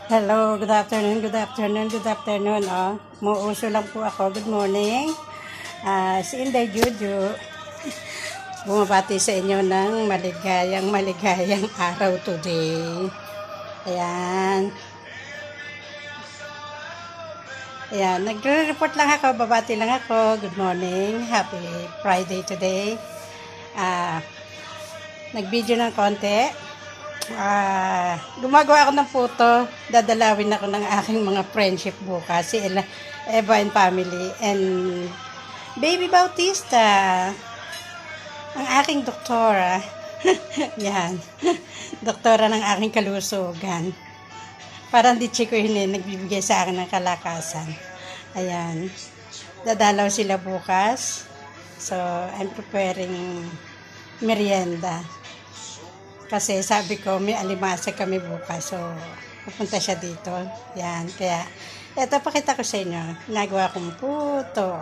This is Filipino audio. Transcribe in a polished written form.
Hello, good afternoon, good afternoon, good afternoon. Oh, muuso lang po ako. Good morning. Si Inday Juju, bumabati sa inyo ng maligayang araw today. Ayan. Ayan, nagre-report lang ako, babati lang ako. Good morning, happy Friday today. Nag-video ng konti. Gumagawa ako ng puto. Dadalawin ako ng aking mga friendship bukas. Si Eva and family. And Baby Bautista. Ang aking doktora. Yan. Doktora ng aking kalusugan. Parang di chiko yun nagbibigay sa akin ng kalakasan. Ayan. Dadalaw sila bukas. So, I'm preparing merienda. Kasi sabi ko, may alimasa kami bukas. So, pupunta siya dito. Yan. Kaya, eto pakita ko sa inyo. Nagawa kong puto.